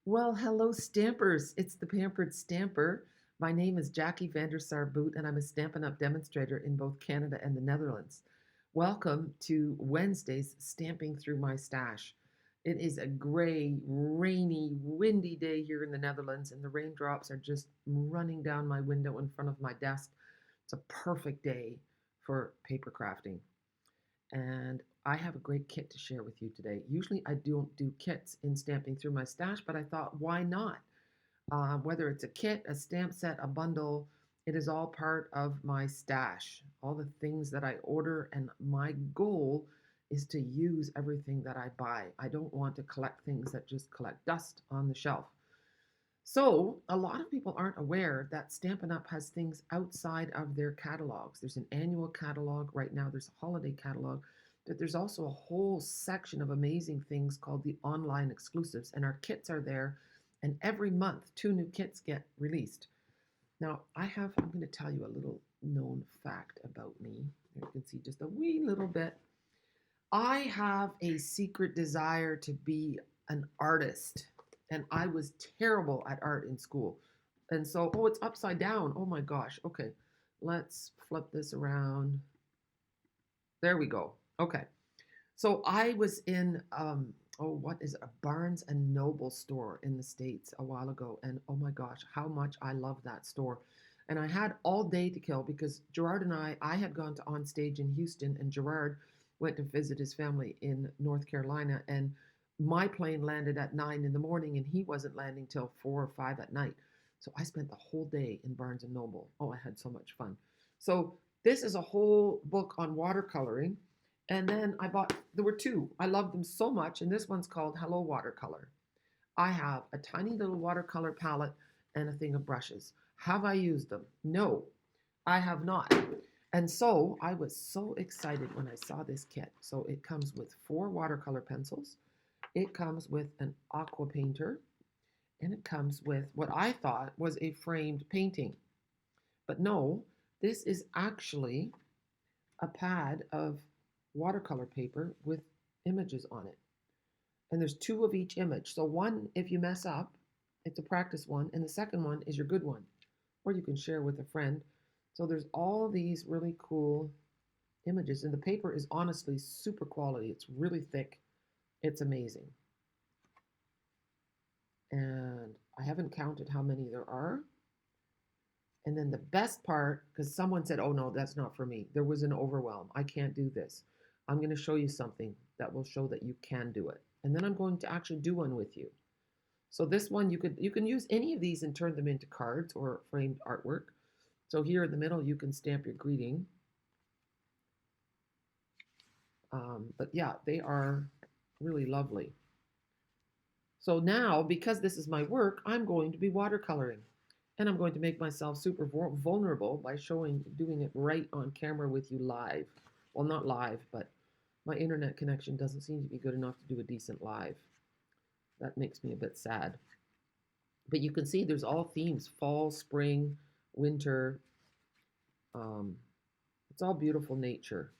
Well, hello, Stampers. It's the Pampered Stamper. My name is Jackie Vandersar Boot, and I'm a Stampin' Up! Demonstrator in both Canada and the Netherlands. Welcome to Wednesday's Stamping Through My Stash. It is a gray, rainy, windy day here in the Netherlands, and the raindrops are just running down my window in front of my desk. It's a perfect day for paper crafting and I have a great kit to share with you today. Usually I don't do kits in Stamping Through My Stash, but I thought, why not? Whether it's a kit, a stamp set, a bundle, it is all part of my stash. All the things that I order, and my goal is to use everything that I buy. I don't want to collect things that just collect dust on the shelf. So, a lot of people aren't aware that Stampin' Up! Has things outside of their catalogs. There's an annual catalog right now, there's a holiday catalog, but there's also a whole section of amazing things called the online exclusives, and our kits are there. And every month, two new kits get released. Now, I'm going to tell you a little known fact about me. You can see just a wee little bit. I have a secret desire to be an artist, and I was terrible at art in school. And so, oh, it's upside down. Oh my gosh. Okay, let's flip this around. There we go. Okay. So I was in what is it, a Barnes and Noble store in the States a while ago, and oh my gosh, how much I love that store. And I had all day to kill because Gerard and I had gone to on stage in Houston, and Gerard went to visit his family in North Carolina, and my plane landed at 9 in the morning, and he wasn't landing till 4 or 5 at night. So I spent the whole day in Barnes and Noble. Oh, I had so much fun. So this is a whole book on watercoloring. And then there were two. I love them so much. And this one's called Hello Watercolor. I have a tiny little watercolor palette and a thing of brushes. Have I used them? No, I have not. And so I was so excited when I saw this kit. So it comes with 4 watercolor pencils, it comes with an aqua painter, and it comes with what I thought was a framed painting. But no, this is actually a pad of watercolor paper with images on it. And there's 2 of each image. So one, if you mess up, it's a practice one, and the second one is your good one, or you can share with a friend. So there's all these really cool images, and the paper is honestly super quality. It's really thick. It's amazing. And I haven't counted how many there are. And then the best part, because someone said, oh no, that's not for me. There was an overwhelm. I can't do this. I'm going to show you something that will show that you can do it. And then I'm going to actually do one with you. So this one, you can use any of these and turn them into cards or framed artwork. So here in the middle, you can stamp your greeting. But yeah, they are really lovely. So now, because this is my work, I'm going to be watercoloring. And I'm going to make myself super vulnerable by doing it right on camera with you live. Well, not live, but my internet connection doesn't seem to be good enough to do a decent live. That makes me a bit sad. But you can see there's all themes: fall, spring, winter. It's all beautiful nature.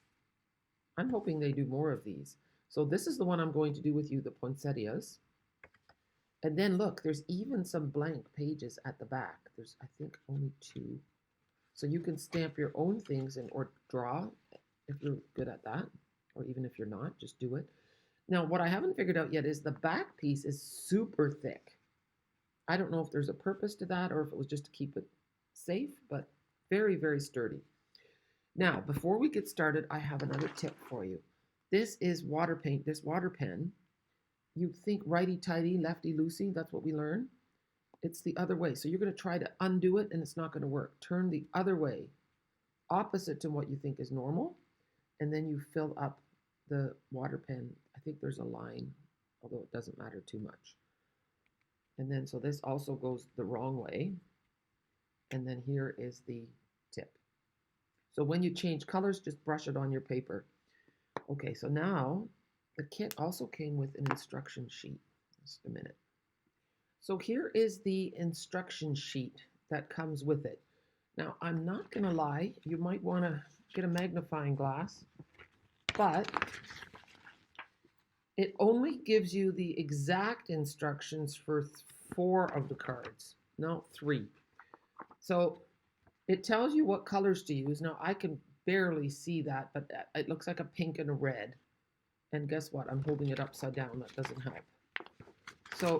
I'm hoping they do more of these. So this is the one I'm going to do with you, the poinsettias. And then look, there's even some blank pages at the back. There's, I think, only 2. So you can stamp your own things or draw if you're good at that, or even if you're not, just do it. Now, what I haven't figured out yet is the back piece is super thick. I don't know if there's a purpose to that or if it was just to keep it safe, but very, very sturdy. Now, before we get started, I have another tip for you. This is water paint, this water pen. You think righty-tighty, lefty-loosey, that's what we learn. It's the other way. So you're going to try to undo it, and it's not going to work. Turn the other way, opposite to what you think is normal, and then you fill up the water pen. I think there's a line, although it doesn't matter too much. And then, so this also goes the wrong way. And then here is the tip. So when you change colors, just brush it on your paper. Okay, so now the kit also came with an instruction sheet. Just a minute. So here is the instruction sheet that comes with it. Now, I'm not going to lie, you might want to get a magnifying glass, but It only gives you the exact instructions for 4 of the cards, no, 3. So it tells you what colors to use. Now I can barely see that, but it looks like a pink and a red. And guess what? I'm holding it upside down. That doesn't help. So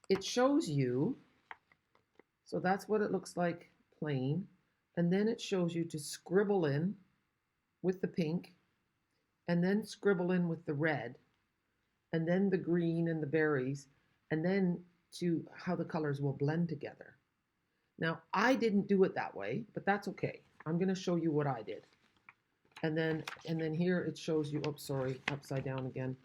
it shows you, so that's what it looks like plain. And then it shows you to scribble in with the pink, and then scribble in with the red, and then the green and the berries, and then to how the colors will blend together. Now, I didn't do it that way, but that's okay. I'm going to show you what I did. And then here it shows you, oops, sorry, upside down again.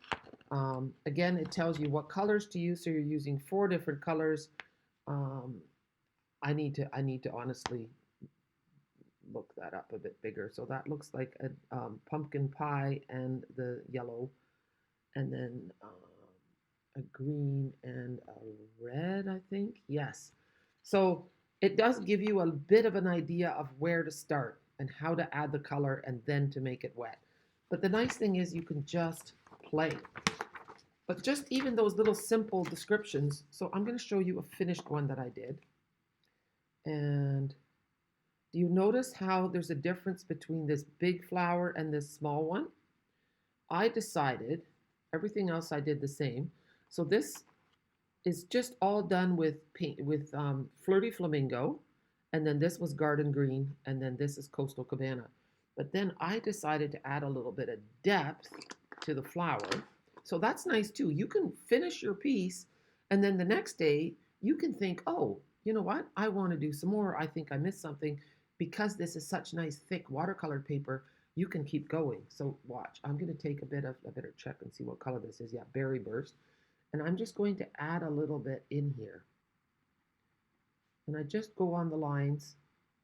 Again, it tells you what colors to use. So you're using 4 different colors. Um, I need to honestly look that up a bit bigger. So that looks like a pumpkin pie and the yellow, and then a green and a red, I think. Yes. So it does give you a bit of an idea of where to start and how to add the color and then to make it wet. But the nice thing is you can just play. But just even those little simple descriptions. So I'm going to show you a finished one that I did. And do you notice how there's a difference between this big flower and this small one? I decided, everything else I did the same. So this is just all done with paint, with Flirty Flamingo, and then this was Garden Green, and then this is Coastal Cabana. But then I decided to add a little bit of depth to the flower. So that's nice too. You can finish your piece, and then the next day you can think, oh, you know what? I want to do some more. I think I missed something. Because this is such nice thick watercolored paper, you can keep going. So watch. I'm going to take a bit of, I better check and see what color this is. Yeah, Berry Burst. And I'm just going to add a little bit in here. And I just go on the lines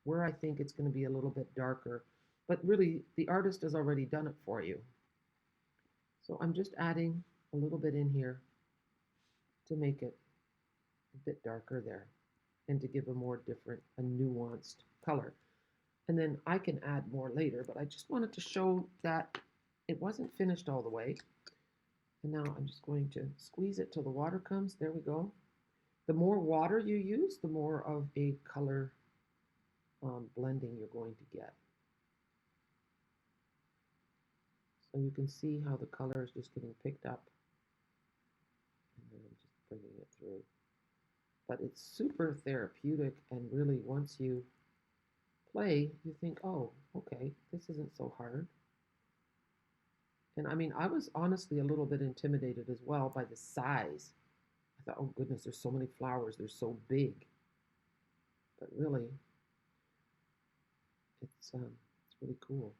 where I think it's going to be a little bit darker. But really, the artist has already done it for you. So I'm just adding a little bit in here to make it a bit darker there and to give a more different, a nuanced color. And then I can add more later, but I just wanted to show that it wasn't finished all the way. And now I'm just going to squeeze it till the water comes. There we go. The more water you use, the more of a color blending you're going to get. So you can see how the color is just getting picked up. And then I'm just bringing it through. But it's super therapeutic, and really once you play, you think, oh, okay, this isn't so hard. And I mean, I was honestly a little bit intimidated as well by the size. I thought, oh goodness, there's so many flowers, they're so big. But really, it's really cool.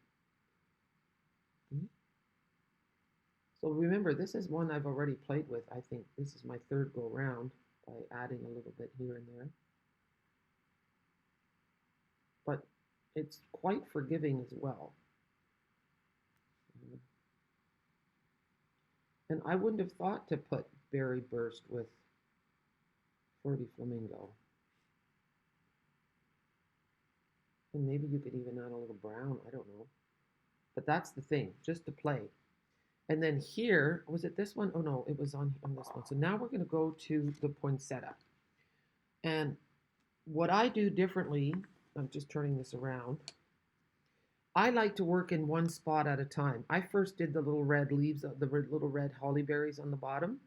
So remember, this is one I've already played with. I think this is my 3rd go round by adding a little bit here and there. But it's quite forgiving as well. And I wouldn't have thought to put Berry Burst with Flirty Flamingo. And maybe you could even add a little brown, I don't know. But that's the thing, just to play. And then here, was it this one? Oh no, it was on this one. So now we're going to go to the poinsettia. And what I do differently, I'm just turning this around. I like to work in one spot at a time. I first did the little red leaves, the little red holly berries on the bottom.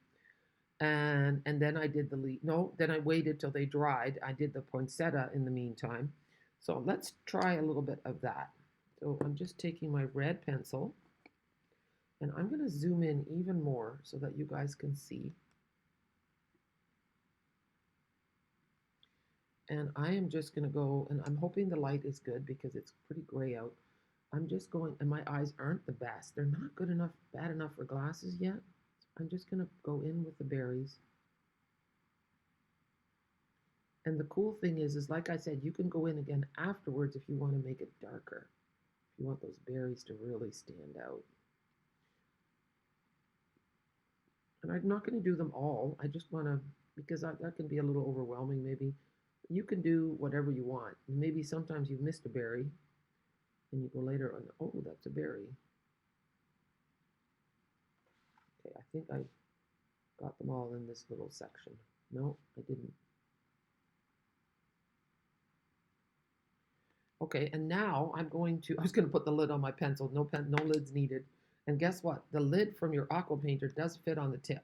And then I did the leaf. No, then I waited till they dried. I did the poinsettia in the meantime. So let's try a little bit of that. So I'm just taking my red pencil, and I'm going to zoom in even more so that you guys can see. And I am just going to go, and I'm hoping the light is good because it's pretty gray out. I'm just going, and my eyes aren't the best. They're not good enough, bad enough for glasses yet. I'm just going to go in with the berries. And the cool thing is like I said, you can go in again afterwards if you want to make it darker. If you want those berries to really stand out. And I'm not going to do them all. I just want to, because that can be a little overwhelming maybe. You can do whatever you want. Maybe sometimes you've missed a berry, and you go later on, oh, that's a berry. Okay, I think I got them all in this little section. No, I didn't. Okay, and now I'm going to, I was going to put the lid on my pencil. No lids needed. And guess what? The lid from your aqua painter does fit on the tip.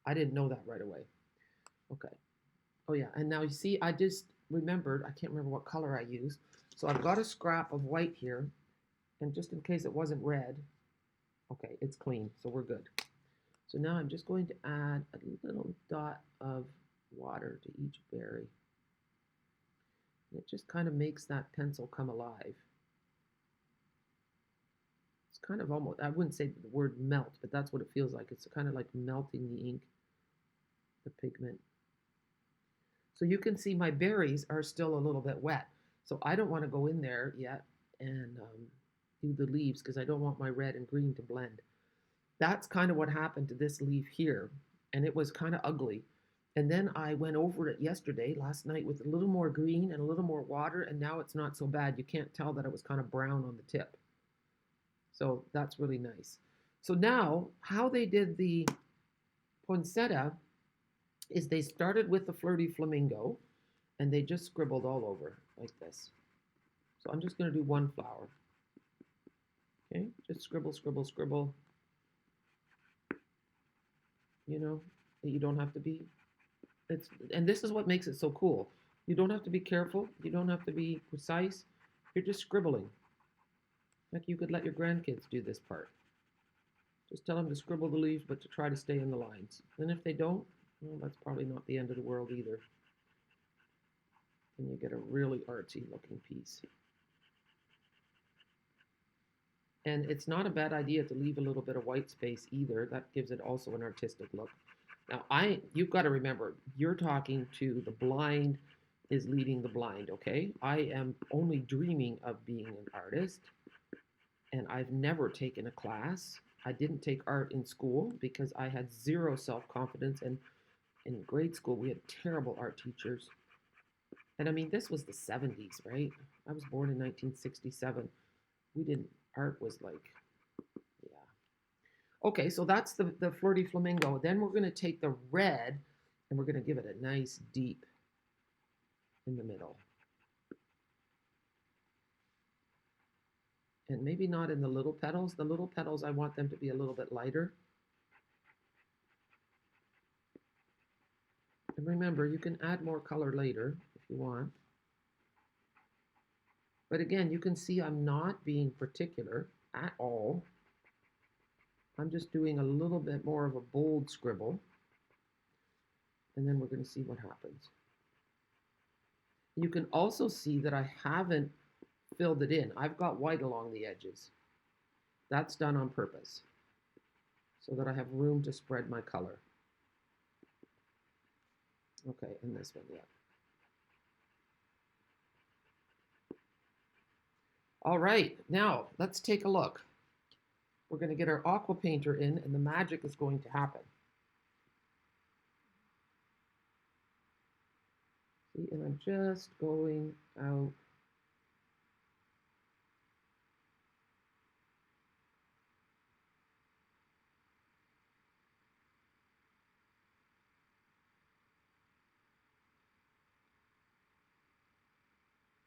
I didn't know that right away. Okay. Oh yeah, and now you see, I just remembered, I can't remember what color I used. So I've got a scrap of white here, and just in case it wasn't red, okay, it's clean, so we're good. So now I'm just going to add a little dot of water to each berry. And it just kind of makes that pencil come alive. It's kind of almost, I wouldn't say the word melt, but that's what it feels like. It's kind of like melting the ink, the pigment. So you can see my berries are still a little bit wet. So I don't want to go in there yet and do the leaves because I don't want my red and green to blend. That's kind of what happened to this leaf here. And it was kind of ugly. And then I went over it last night, with a little more green and a little more water, and now it's not so bad. You can't tell that it was kind of brown on the tip. So that's really nice. So now, how they did the poinsettia is they started with the flirty flamingo, and they just scribbled all over like this. So I'm just going to do one flower. Okay, just scribble, scribble, scribble. You know, you don't have to be, and this is what makes it so cool. You don't have to be careful. You don't have to be precise. You're just scribbling. Like you could let your grandkids do this part. Just tell them to scribble the leaves, but to try to stay in the lines. And if they don't, well, that's probably not the end of the world either. And you get a really artsy looking piece. And it's not a bad idea to leave a little bit of white space either. That gives it also an artistic look. Now, you've got to remember, you're talking to the blind is leading the blind, okay? I am only dreaming of being an artist, and I've never taken a class. I didn't take art in school because I had zero self-confidence, and in grade school, we had terrible art teachers. And I mean, this was the 70s, right? I was born in 1967. Art was like, yeah. Okay, so that's the flirty flamingo. Then we're going to take the red and we're going to give it a nice deep in the middle. And maybe not in the little petals. The little petals, I want them to be a little bit lighter. And remember, you can add more color later if you want. But again, you can see I'm not being particular at all. I'm just doing a little bit more of a bold scribble. And then we're going to see what happens. You can also see that I haven't filled it in. I've got white along the edges. That's done on purpose so that I have room to spread my color. Okay, and this one, yeah. All right, now let's take a look. We're going to get our aqua painter in and the magic is going to happen. See, and I'm just going out.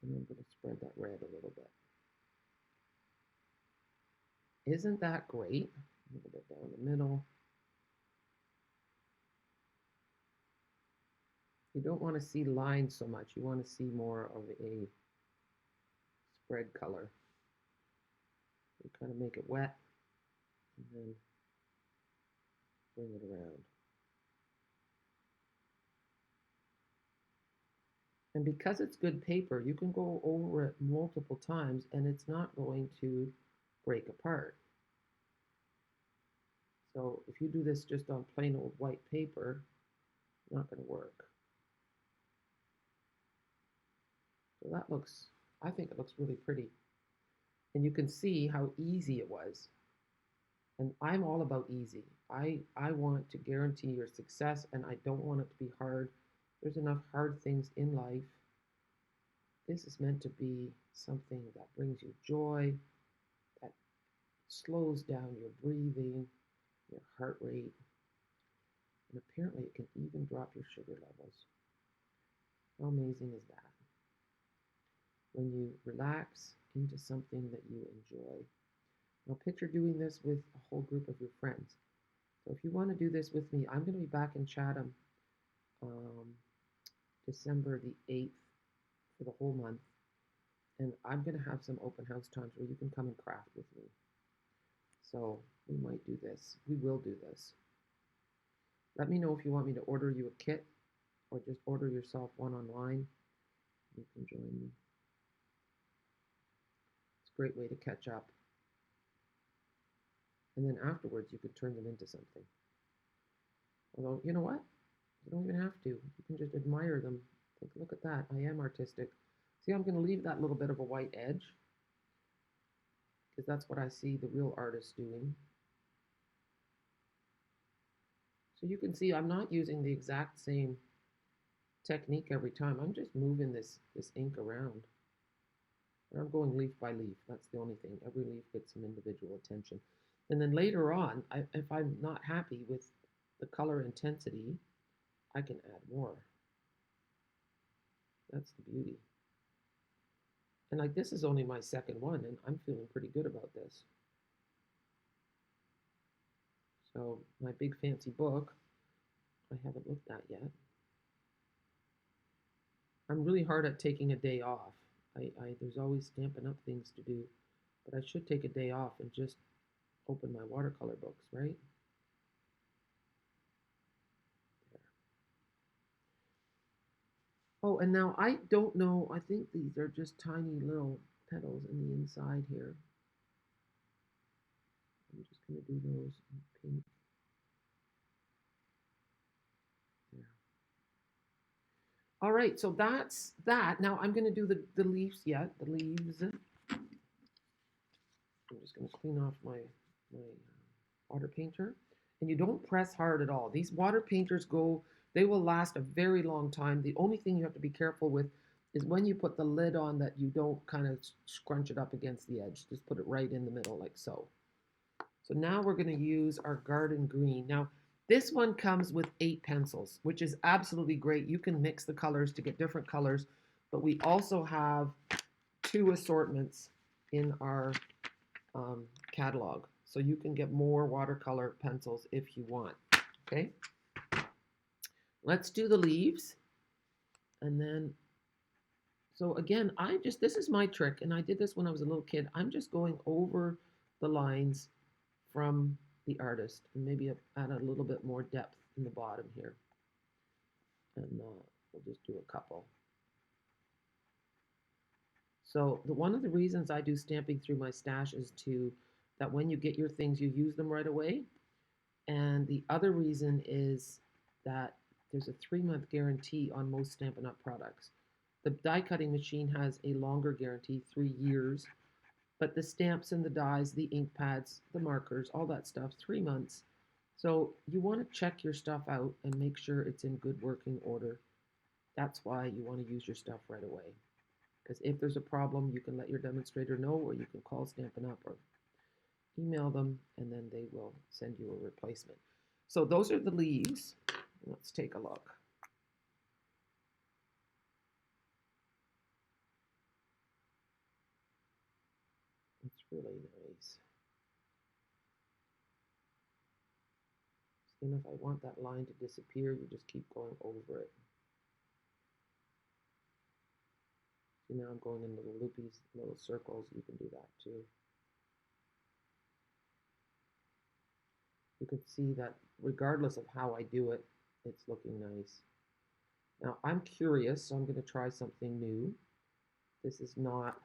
And I'm going to spread that red a little bit. Isn't that great? A little bit down the middle. You don't want to see lines so much. You want to see more of a spread color. You kind of make it wet and then bring it around. And because it's good paper, you can go over it multiple times and it's not going to break apart. So if you do this just on plain old white paper, it's not going to work. So that looks, I think it looks really pretty. And you can see how easy it was. And I'm all about easy. I want to guarantee your success and I don't want it to be hard. There's enough hard things in life. This is meant to be something that brings you joy, that slows down your breathing, your heart rate, and apparently it can even drop your sugar levels. How amazing is that? When you relax into something that you enjoy. Now picture doing this with a whole group of your friends. So if you want to do this with me, I'm going to be back in Chatham um, December the 8th for the whole month. And I'm going to have some open house times where you can come and craft with me. So we might do this. We will do this. Let me know if you want me to order you a kit or just order yourself one online. You can join me. It's a great way to catch up. And then afterwards, you could turn them into something. Although, you know what? You don't even have to. You can just admire them. Take a look at that. I am artistic. See, I'm going to leave that little bit of a white edge because that's what I see the real artists doing. So you can see I'm not using the exact same technique every time. I'm just moving this ink around. And I'm going leaf by leaf. That's the only thing. Every leaf gets some individual attention. And then later on, if I'm not happy with the color intensity, I can add more. That's the beauty. And like this is only my second one, and I'm feeling pretty good about this. So my big fancy book, I haven't looked at yet. I'm really hard at taking a day off. There's always Stampin' Up things to do, but I should take a day off and just open my watercolor books, right? There. Oh, and now I don't know, I think these are just tiny little petals in the inside here. I'm just going to do those in pink. There. All right, so that's that. Now I'm going to do the leaves yet, the leaves. I'm just going to clean off my water painter. And you don't press hard at all. These water painters they will last a very long time. The only thing you have to be careful with is when you put the lid on that you don't kind of scrunch it up against the edge. Just put it right in the middle like so. So now we're going to use our garden green. Now, this one comes with 8 pencils, which is absolutely great. You can mix the colors to get different colors, but we also have 2 assortments in our catalog. So you can get more watercolor pencils if you want. Okay. Let's do the leaves. And then, so again, this is my trick, and I did this when I was a little kid. I'm just going over the lines from the artist and maybe add a little bit more depth in the bottom here. And we'll just do a couple. So one of the reasons I do stamping through my stash is that when you get your things, you use them right away. And the other reason is that there's a 3-month guarantee on most Stampin' Up products. The die cutting machine has a longer guarantee, 3 years, but the stamps and the dies, the ink pads, the markers, all that stuff, 3 months. So you want to check your stuff out and make sure it's in good working order. That's why you want to use your stuff right away. Because if there's a problem, you can let your demonstrator know, or you can call Stampin' Up or email them, and then they will send you a replacement. So those are the leaves. Let's take a look. It's really nice. And if I want that line to disappear, you just keep going over it. See, now I'm going in little loopies, little circles. You can do that too. You can see that regardless of how I do it, it's looking nice. Now I'm curious, so I'm going to try something new. This is not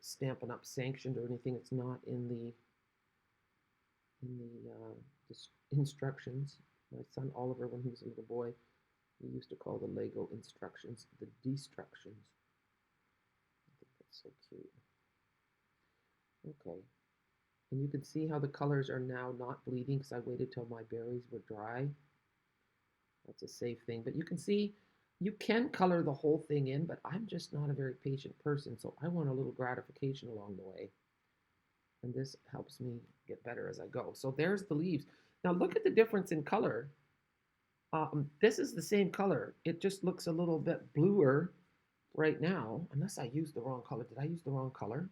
Stampin' Up sanctioned or anything. It's not in the instructions. My son Oliver, when he was a little boy, he used to call the Lego instructions the destructions. I think that's so cute. Okay. And you can see how the colors are now not bleeding because I waited till my berries were dry. That's a safe thing. But you can see you can color the whole thing in, but I'm just not a very patient person, so I want a little gratification along the way. And this helps me get better as I go. So there's the leaves. Now look at the difference in color. This is the same color. It just looks a little bit bluer right now, unless I used the wrong color. Did I use the wrong color?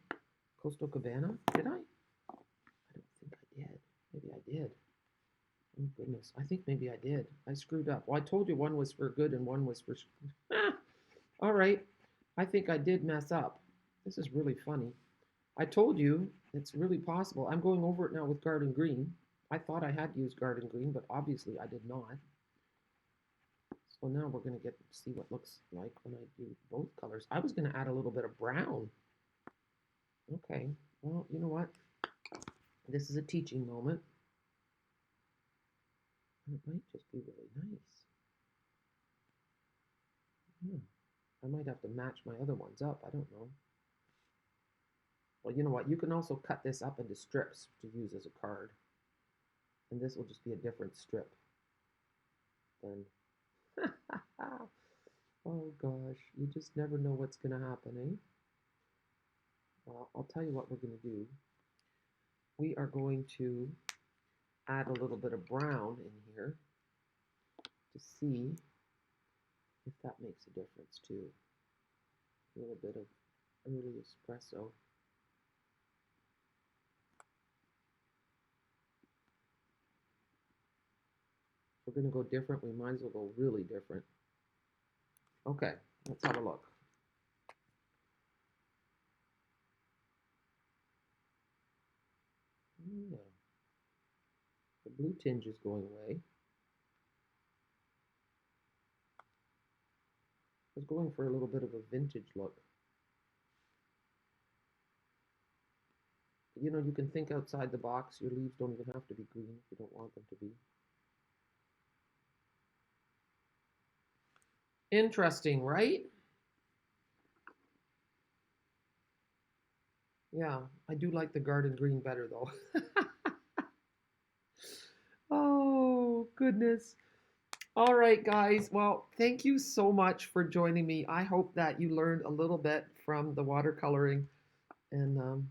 Coastal Cabana? Did I? I don't think I did. Maybe I did. Oh goodness, I think maybe I did. I screwed up. Well, I told you one was for good and one was for. All right, I think I did mess up. This is really funny. I told you it's really possible. I'm going over it now with Garden Green. I thought I had used Garden Green, but obviously I did not. So now we're going to get see what looks like when I do both colors. I was going to add a little bit of brown. Okay, well, you know what? This is a teaching moment. And it might just be really nice. I might have to match my other ones up. I don't know. Well, you know what? You can also cut this up into strips to use as a card. And this will just be a different strip. Then, oh gosh, you just never know what's going to happen, eh? Well, I'll tell you what we're going to do. We are going to add a little bit of brown in here to see if that makes a difference too. A little bit of early espresso. If we're going to go different, we might as well go really different. Okay, let's have a look. Yeah. The blue tinge is going away. I was going for a little bit of a vintage look. But, you know, you can think outside the box. Your leaves don't even have to be green if you don't want them to be. Interesting, right? Yeah, I do like the garden green better though. Oh, goodness. All right, guys. Well, thank you so much for joining me. I hope that you learned a little bit from the watercoloring. And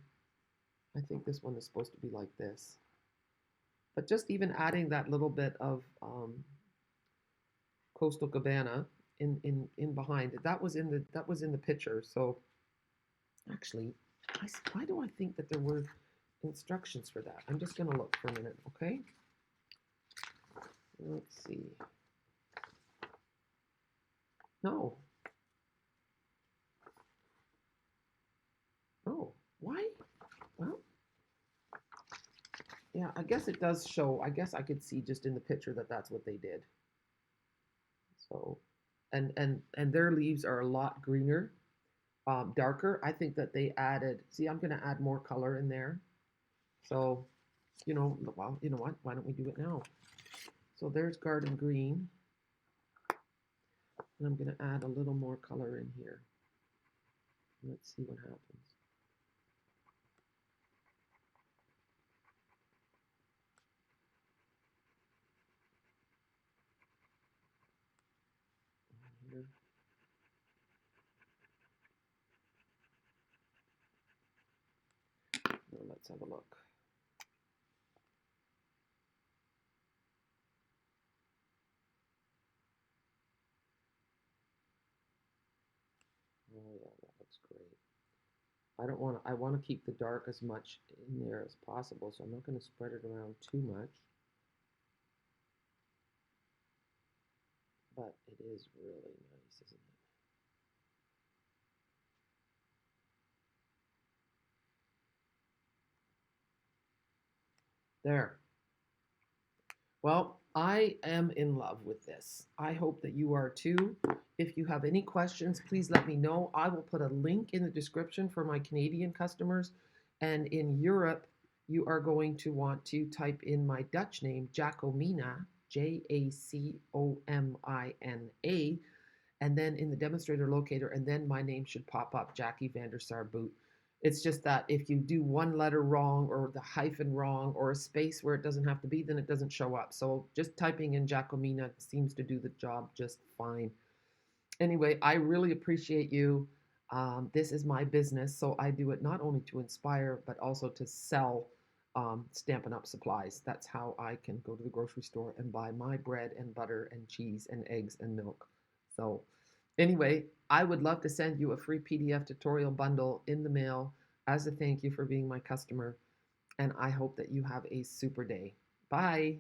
I think this one is supposed to be like this. But just even adding that little bit of Coastal Cabana in behind it, that was in the picture. So actually, why do I think that there were instructions for that? I'm just gonna look for a minute, okay? Let's see. No. Oh, why? Well, yeah, I guess it does show. I guess I could see just in the picture that that's what they did. So, and their leaves are a lot greener, darker. I think that they added. See, I'm going to add more color in there. So, you know, well, you know what? Why don't we do it now? So there's garden green, and I'm going to add a little more color in here. Let's see what happens. Here. Now let's have a look. Oh yeah, that looks great. I want to keep the dark as much in there as possible, so I'm not going to spread it around too much. But it is really nice, isn't it? There. Well, I am in love with this. I hope that you are too. If you have any questions, please let me know. I will put a link in the description for my Canadian customers. And in Europe, you are going to want to type in my Dutch name, Jacomina, Jacomina, and then in the demonstrator locator, and then my name should pop up, Jackie Vander Sar Boot. It's just that if you do one letter wrong or the hyphen wrong or a space where it doesn't have to be, then it doesn't show up. So just typing in Jacomina seems to do the job just fine. Anyway, I really appreciate you. This is my business, so I do it not only to inspire, but also to sell Stampin' Up! Supplies. That's how I can go to the grocery store and buy my bread and butter and cheese and eggs and milk. So, anyway, I would love to send you a free PDF tutorial bundle in the mail as a thank you for being my customer, and I hope that you have a super day. Bye.